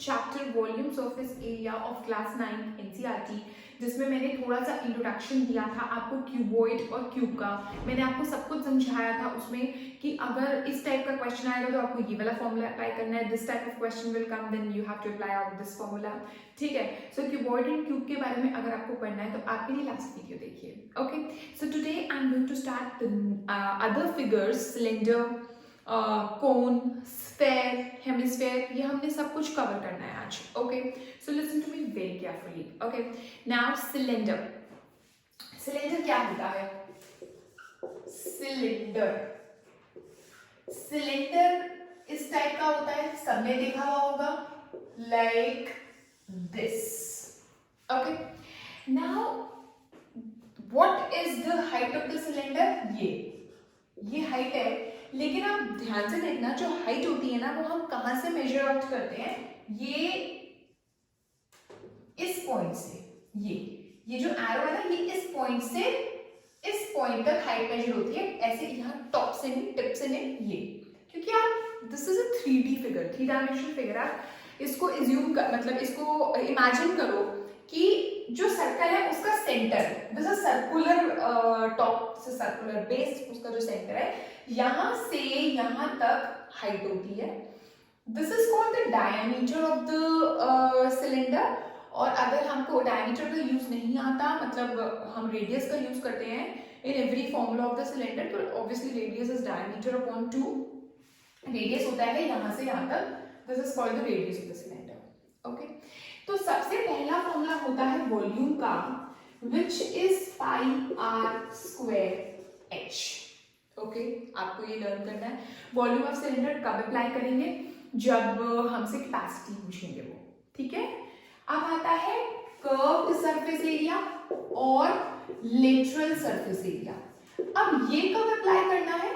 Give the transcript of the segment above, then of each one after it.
Chapter volume surface area of class 9 NCERT, जिसमें मैंने थोड़ा सा इंट्रोडक्शन दिया था आपको क्यूबॉइड और क्यूब का। मैंने आपको सब कुछ समझाया था उसमें कि अगर इस टाइप का क्वेश्चन आएगा तो आपको ये वाला फॉर्मूला अप्लाई करना है, this type of question will come then you have to apply out this formula. ठीक है, सो क्यूबॉइड एंड क्यूब के बारे में अगर आपको पढ़ना है तो आपके लिए लास्ट वीडियो देखिए। Okay, so today I am going to start the other figures, cylinder, cone, sphere, hemisphere, ये हमने सब कुछ कवर करना है आज। Okay, so listen to me very carefully. Okay, now cylinder, cylinder क्या होता है? सिलेंडर, सिलेंडर इस टाइप का होता है, सबने देखा हुआ होगा, like this. Okay, now what is the height of the cylinder? ये हाइट है, लेकिन आप ध्यान से देखना, जो हाइट होती है ना वो हम कहां से मेजर आउट करते हैं? ये इस पॉइंट से, ये जो एरो है ना, ये इस पॉइंट से इस पॉइंट तक हाइट मेजर होती है, ऐसे यहाँ टॉप से नहीं, टिप से नहीं, ये क्योंकि आप this is a 3D figure, 3 dimensional figure. आप इसको एज्यूम कर, मतलब इसको इमेजिन करो कि जो सर्कल है उसका centre, this is circular top से सर्कुलर बेस, उसका जो सेंटर है यहां से यहां तक हाइट होती है। This is called the diameter of the cylinder. और अगर हमको डायमीटर का यूज नहीं आता, मतलब हम रेडियस का यूज करते हैं in every formula of the cylinder, तो obviously radius is diameter upon 2। Radius होता है यहां से यहां तक, this is called the radius of the cylinder. Okay, तो सबसे पहला फॉर्मूला होता है वॉल्यूम का, which is pi R square H. Okay, आपको ये लर्न करना है। वॉल्यूम ऑफ सिलेंडर कब अप्लाई करेंगे? जब हमसे कैपेसिटी पूछेंगे वो। ठीक है, अब आता है कर्व्ड सरफेस एरिया और लेटरल सरफेस एरिया। अब ये कब अप्लाई करना है?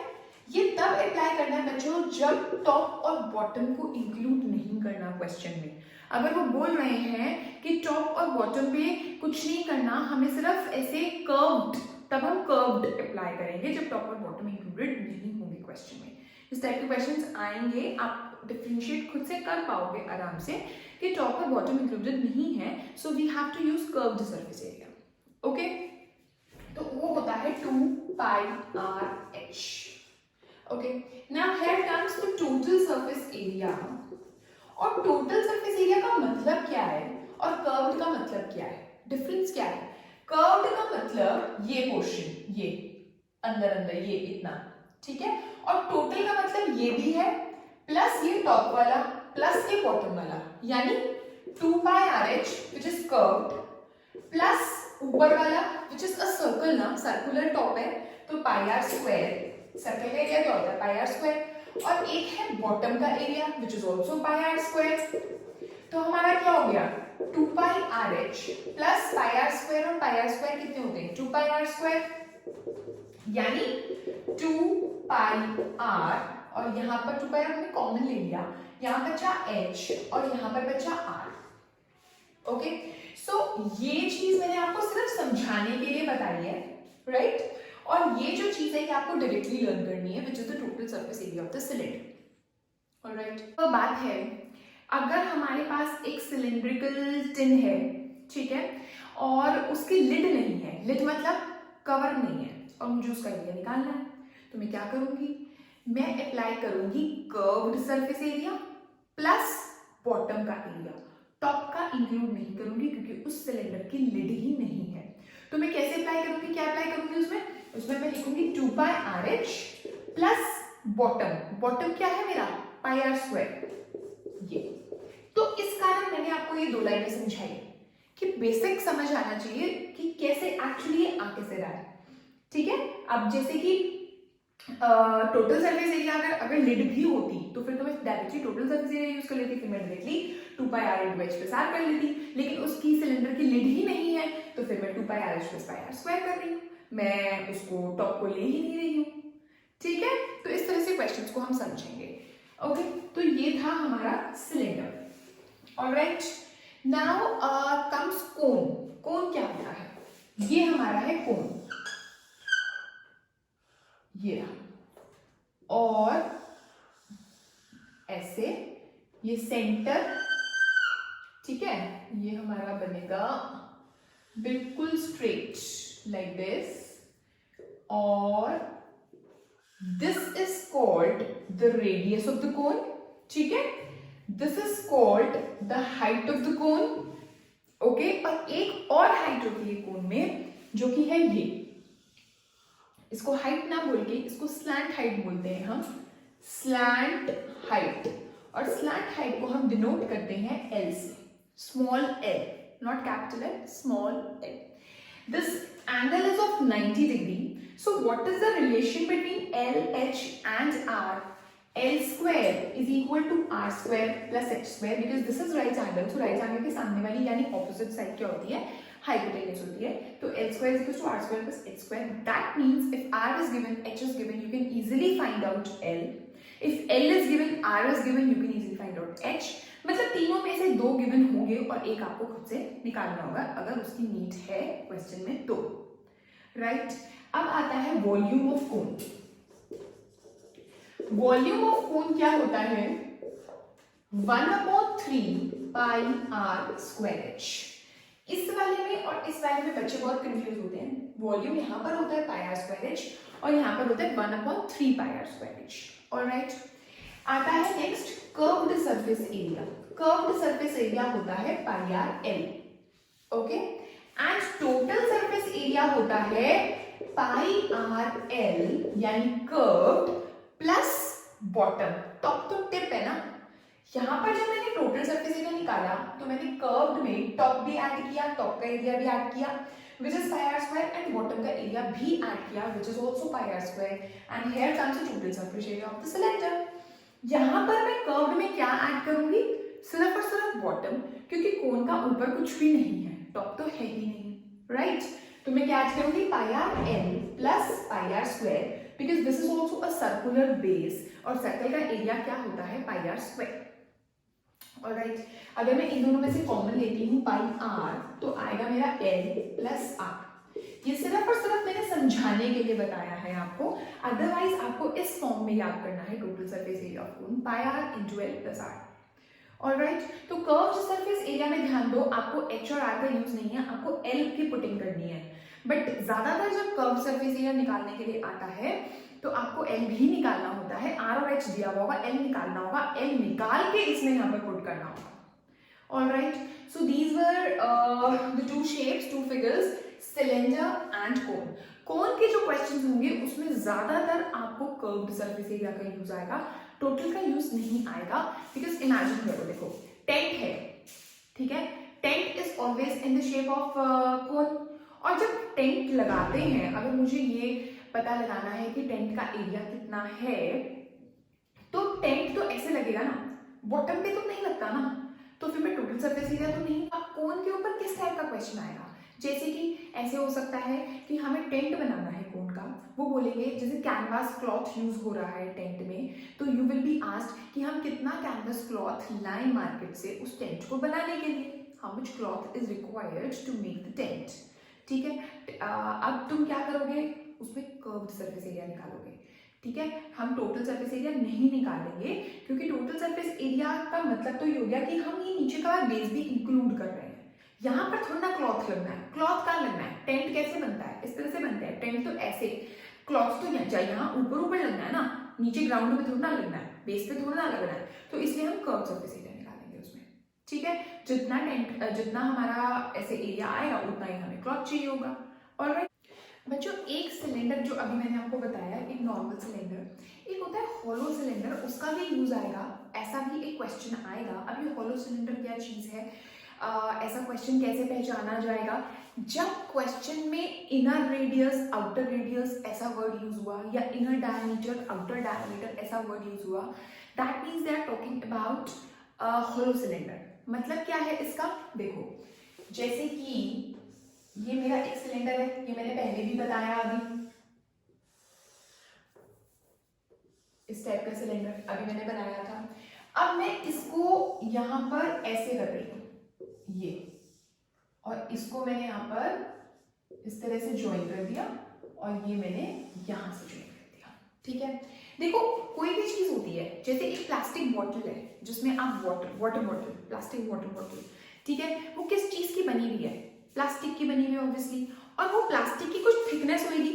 ये तब अप्लाई करना है बच्चों जब टॉप और बॉटम को इंक्लूड नहीं करना क्वेश्चन में। अगर वो बोल रहे हैं कि टॉप और बॉटम पे कुछ नहीं करना, हमें सिर्फ ऐसे कर्व्ड, तब हम कर्व्ड अप्लाई करेंगे जब टॉप और बॉटम इंक्लूडेड नहीं होंगे क्वेश्चन में। इस टाइप के क्वेश्चंस आएंगे, आप डिफरेंशिएट खुद से कर पाओगे आराम से कि टॉप और बॉटम इंक्लूडेड नहीं है, so we have to use curved surface area. Okay, तो वो होता है 2 पाई are H. Okay, now here comes the total surface area. और टोटल सरफेस एरिया का मतलब क्या है और कर्व्ड का मतलब क्या है? डिफरेंस क्या है? कर्व्ड का मतलब ये पोर्शन, ये अंदर अंदर ये इतना, ठीक है, और टोटल का मतलब ये भी है प्लस ये टॉप वाला प्लस ये बॉटम वाला, यानी 2 पाई आर एच विच इज कर्व्ड प्लस ऊपर वाला विच इज अ सर्कल ना, सर्कुलर टॉप है तो पाई आर स्क्वायर, सर्कल का एरिया क्या होता है? Pi R square. और एक है बॉटम का area which is also pi R square. तो हमारा क्या हो गया? 2 पाई are H plus pi R square, और पाई आर स्क्वायर कितने होते हैं? 2 पाई आर स्क्वायर, यानी 2 पाई आर, और यहाँ पर 2 पाई आर हमने कॉमन ले लिया, यहाँ बचा h और यहाँ पर बचा r। ओके, सो ये चीज मैंने आपको सिर्फ समझाने के लिए बताई है, राइट? और ये जो चीज है ये आपको डायरेक्टली लर्न करनी है, which is the total surface area of the cylinder. Alright, तो बात है, अगर हमारे पास एक सिलिंड्रिकल टिन है, ठीक है, और उसकी लिड नहीं है, लिड मतलब कवर नहीं है, और मुझे उसका एरिया निकालना है, तो मैं क्या करूंगी? मैं अप्लाई करूंगी curved surface area plus bottom का एरिया, टॉप का इंक्लूड नहीं करूंगी क्योंकि उस सिलेंडर की लिड ही नहीं है। तो मैं कैसे अप्लाई करूंगी? क्या अप्लाई करूंगी उसमें मैं लिखूंगी 2 पाई are H plus bottom, bottom क्या है मेरा? Pi R square. ये तो इस कारण मैंने आपको ये 2 लाइनें समझाई कि बेसिक समझ आना चाहिए कि कैसे एक्चुअली ये आ कैसे रहा है। ठीक है, अब जैसे कि टोटल सरफेस एरिया अगर लिड भी होती तो फिर तो मैं directly total surface area use कर लेती, फिर मैं डायरेक्टली 2 पाई R into H plus R कर लेती, लेकिन उसकी सिलेंडर की लिड ही नहीं है तो फिर मैं 2 पाई are H plus pi R square कर रही हूँ, मैं उसको टॉप को ले ही नहीं रही हूँ। ठीक है, तो इस तरह से क्वेश्चंस को हम समझेंगे। ओके, तो ये था हमारा सिलेंडर। ऑलराइट, नाउ कम्स कोन। कोन क्या होता है? ये हमारा है कोन, ये रहा, और ऐसे ये सेंटर ठीक है, ये हमारा बनेगा बिल्कुल स्ट्रेट लाइक दिस, और this is called the radius of the cone. ठीक है, this is called the height of the cone. Okay, और एक और हाइट होती है कोन में जो कि है ये, इसको हाइट ना बोल के इसको स्लैंट हाइट बोलते हैं हम, स्लैंट हाइट. और स्लैंट हाइट को हम डिनोट करते हैं एल से, small L, not capital L, small L. This angle is of 90 degree. So what is the relation between L, H and R? L square is equal to R square plus H square, because this is right angle. So right angle के सामने वाली यानी opposite side क्या होती है? Hypotenuse होती है. तो L square is equal to R square plus H square. That means if R is given, H is given, you can easily find out L. If L is given, R is given, you can easily find out H. मतलब तीनों में से दो given होंगे और एक आपको खुद से निकालना होगा अगर उसकी नीड है क्वेश्चन में तो. राइट, अब आता है volume of cone. Volume of cone क्या होता है? 1/3 पाई आर स्क्वायर एच. इस वाले में और इस वाले में बच्चे बहुत कंफ्यूज होते हैं. वॉल्यूम यहां पर होता है पाई आर स्क्वायर एच और यहां पर होता है 1/3 pi R square H. Alright, आता है next curved surface area. Curved surface area होता है pi R L. Okay, and total surface area होता है पाई आर एल यानी कर्व्ड प्लस बॉटम. टॉप तो टिप है ना. यहां पर जब मैंने टोटल सरफेस एरिया निकाला तो मैंने कर्व्ड में टॉप भी ऐड किया, टॉप का एरिया भी ऐड किया which is pi r square, and bottom का एरिया भी ऐड किया which is also pi r square, and here comes the total surface area of the cylinder. यहां पर मैं कर्व्ड में क्या ऐड करूंगी? सिर्फ और सिर्फ बॉटम, क्योंकि कोन का ऊपर कुछ भी नहीं है, टॉप तो है ही नहीं. राइट, तो मैं क्या ऐड करूंगी? Pi R L plus pi R square, because this is also a circular base और सर्कल का एरिया क्या होता है? Pi R square. ऑलराइट, अगर मैं इन दोनों में से कॉमन लेती हूँ पाई आर तो आएगा मेरा एल प्लस आर. ये सिर्फ और सिर्फ मैंने समझाने के लिए बताया है आपको, अदरवाइज आपको इस फॉर्म में याद करना है total surface area of cone pi R into L plus R. Alright, तो कर्व्ड सरफेस एरिया में ध्यान दो, आपको एच और आर का यूज नहीं है, आपको एल की पुटिंग करनी है. बट ज्यादातर जब कर्व सरफेस एरिया निकालने के लिए आता है तो आपको एल भी निकालना होता है. आर और एच दिया हुआ होगा, एल निकालना होगा, एल निकाल के इसमें यहाँ पर पुट करना होगा. Alright, so these were the two shapes, two figures, cylinder and cone. Cone के जो क्वेश्चंस होंगे उसमें ज्यादातर आपको कर्व्ड सरफेस एरिया का यूज आएगा, टोटल का यूज नहीं आएगा. बिकॉज इमेजिन करो, देखो टेंट है, ठीक है, tent is always in the shape of cone. और जब टेंट लगाते हैं, अगर मुझे ये पता लगाना है कि टेंट का एरिया कितना है, तो टेंट तो ऐसे लगेगा ना, बॉटम पे तो नहीं लगता ना, तो फिर मैं टोटल सरफेस एरिया तो नहीं. अब कोन के ऊपर किस टाइप का क्वेश्चन आएगा? जैसे कि ऐसे हो सकता है कि हमें टेंट बनाना है कोन का, वो बोलेंगे जैसे कैनवास क्लॉथ यूज हो रहा है टेंट में, तो यू विल बी आस्क्ड कि हम कितना कैनवास क्लॉथ लाएं मार्केट से उस टेंट को बनाने के लिए. How much cloth is required to make the tent. ठीक है, अब तुम क्या करोगे? उसमें कर्व्ड सरफेस एरिया निकालोगे. ठीक है, हम टोटल सरफेस एरिया नहीं निकालेंगे, क्योंकि टोटल सरफेस एरिया का मतलब तो ये हो गया कि हम ये नीचे का बेस भी इंक्लूड कर रहे हैं. यहाँ पर थोड़ा ना क्लॉथ लगना है. क्लॉथ कहाँ लगना है? टेंट कैसे बनता है? इस तरह से बनता है टेंट, तो ऐसे. क्लॉथ तो यहाँ ऊपर ऊपर लगना है ना, नीचे ग्राउंड में थोड़ा ना लगना है, बेस पे थोड़ा ना लगना है. तो इसलिए हम कर्व्ड सरफेस एरिया निकालेंगे उसमें. ठीक है, जितना टेंट, जितना हमारा ऐसे एरिया आएगा उतना ही हमें क्लॉथ चाहिए होगा. ऑलराइट बच्चों, एक सिलेंडर जो अभी मैंने आपको बताया, एक नॉर्मल सिलेंडर, एक होता है हॉलो सिलेंडर, उसका भी यूज आएगा. ऐसा भी एक क्वेश्चन आएगा. अब ये हॉलो सिलेंडर क्या चीज है, ऐसा क्वेश्चन कैसे पहचाना जाएगा? जब क्वेश्चन में इनर रेडियस, आउटर रेडियस ऐसा वर्ड यूज हुआ, या इनर डायमीटर, आउटर डायमीटर ऐसा वर्ड यूज हुआ, that means they are talking about hollow cylinder. मतलब क्या है इसका? देखो, जैसे कि ये मेरा एक सिलेंडर है, ये मैंने पहले भी बताया, अभी इस टाइप का सिलेंडर अभी मैंने बनाया था. अब मैं इसको यहां पर ऐसे कर रही हूं, ये, और इसको मैंने यहां पर इस तरह से ज्वाइन कर दिया, और ये मैंने यहां से ज्वाइन कर दिया. ठीक है, देखो कोई भी चीज होती है, जैसे एक प्लास्टिक बॉटल है जिसमें आप water bottle, plastic water bottle, ठीक है, वो किस चीज की बनी हुई है, प्लास्टिक की बनी हुई है ऑब्वियसली, और वो प्लास्टिक की कुछ थिकनेस होगी,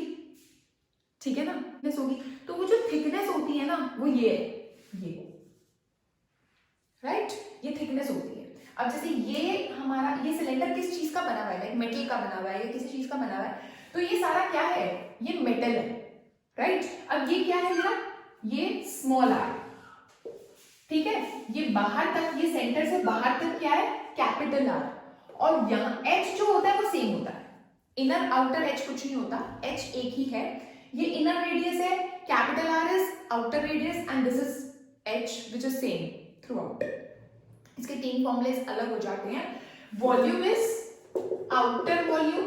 ठीक है ना, थिकनेस होगी, तो वो जो थिकनेस होती है ना वो ये है, ये राइट, ये थिकनेस होती है। अब जैसे ये हमारा ये सिलेंडर किस चीज का बना हुआ है, लाइक मेटल का बना हुआ है या किसी चीज का बना हुआ है, तो ये सारा क्या है, ये मेटल है, राइट। अब ये क्या है मेरा, ये स्मॉल आर, ठीक है, ये बाहर तक, ये सेंटर से बाहर तक क्या है, कैपिटल आर, और यहाँ एच जो होता है वो सेम होता है, इनर आउटर एच कुछ नहीं होता, एच एक ही है, ये इनर रेडियस है, capital R is outer radius and this is H which is same throughout. इसके तीन फॉर्मूलेस अलग हो जाते हैं, volume is outer volume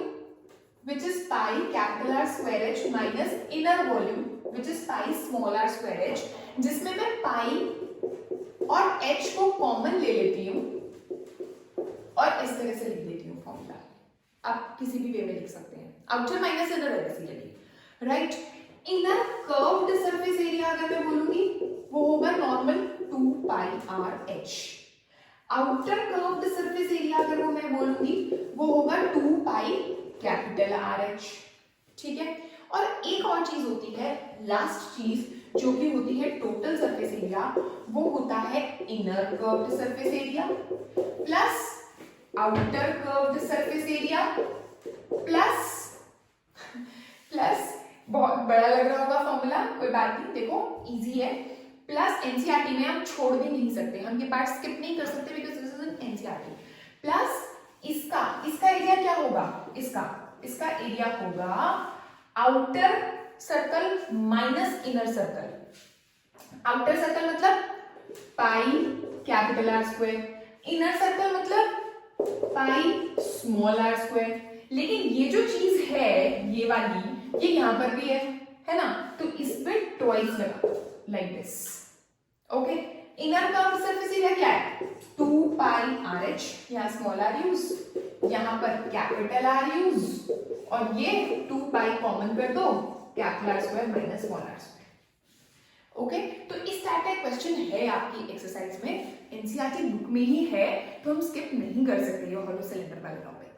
which is pi capital R square H minus inner volume which is pi small r square H, जिसमें मैं पाई और H को कॉमन ले लेती हूं और इस तरह से लिख देती हूँ फॉर्मूला, आप किसी भी वे में लिख सकते हैं, outer minus inner basically, right. Inner curved surface area अगर मैं बोलूंगी वो होगा normal 2 pi are H, outer curved surface area अगर वो मैं बोलूंगी वो होगा 2 पाई कैपिटल आर एच, ठीक है। और एक और चीज होती है, लास्ट चीज जो कि होती है टोटल सरफेस एरिया, वो होता है inner curved surface area plus outer curved surface area plus बहुत बड़ा लग रहा होगा फॉर्मूला, कोई बात नहीं, देखो इजी है, प्लस एनसीईआरटी में हम छोड़ भी नहीं सकते, हम ये पार्ट स्किप नहीं कर सकते because this is an NCERT, plus इसका एरिया क्या होगा, इसका एरिया होगा outer circle minus inner circle, outer circle मतलब pi capital R square, inner circle मतलब पाई स्मॉल आर स्क्वायर, लेकिन ये जो चीज है ये वाली, ये यहां पर भी है ना, तो इस पे ट्वाइस लगा like this, okay. Inner curved surface area क्या है, 2 पाई आर एच, यहाँ स्मॉल आर यूज, यहाँ पर कैपिटल आर यूज, और ये 2 पाई कॉमन कर दो, capital R square minus small r square, okay. तो इस टाइप का क्वेश्चन है आपकी एक्सरसाइज में, एनसीईआरटी बुक में ही है, तो हम स्किप नहीं कर सकते ये हॉलो सिलेंडर वाला topic,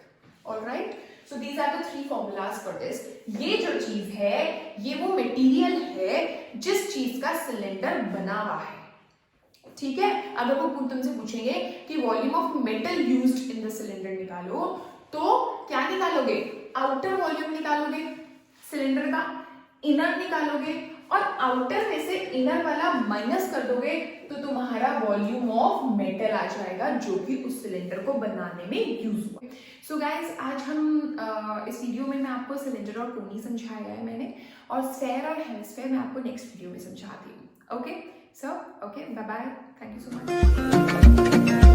alright. So these are the 3 formulas for this. ये जो चीज है ये वो मटेरियल है जिस चीज का सिलेंडर बना हुआ है, ठीक है। अगर वो तुमसे पूछेंगे कि volume of metal used in the cylinder निकालो, तो क्या निकालोगे, आउटर वॉल्यूम निकालोगे सिलेंडर का, इनर निकालोगे, और आउटर में से इनर वाला माइनस कर दोगे तो तुम्हारा वॉल्यूम ऑफ मेटल आ जाएगा जो कि उस सिलेंडर को बनाने में यूज हुआ। सो गाइज आज हम इस वीडियो में मैं आपको सिलेंडर और कोनी समझाया है मैंने, और स्फेयर और हेमिस्फेयर मैं आपको नेक्स्ट वीडियो में समझाती हूँ, okay. So okay, bye bye, thank you so much.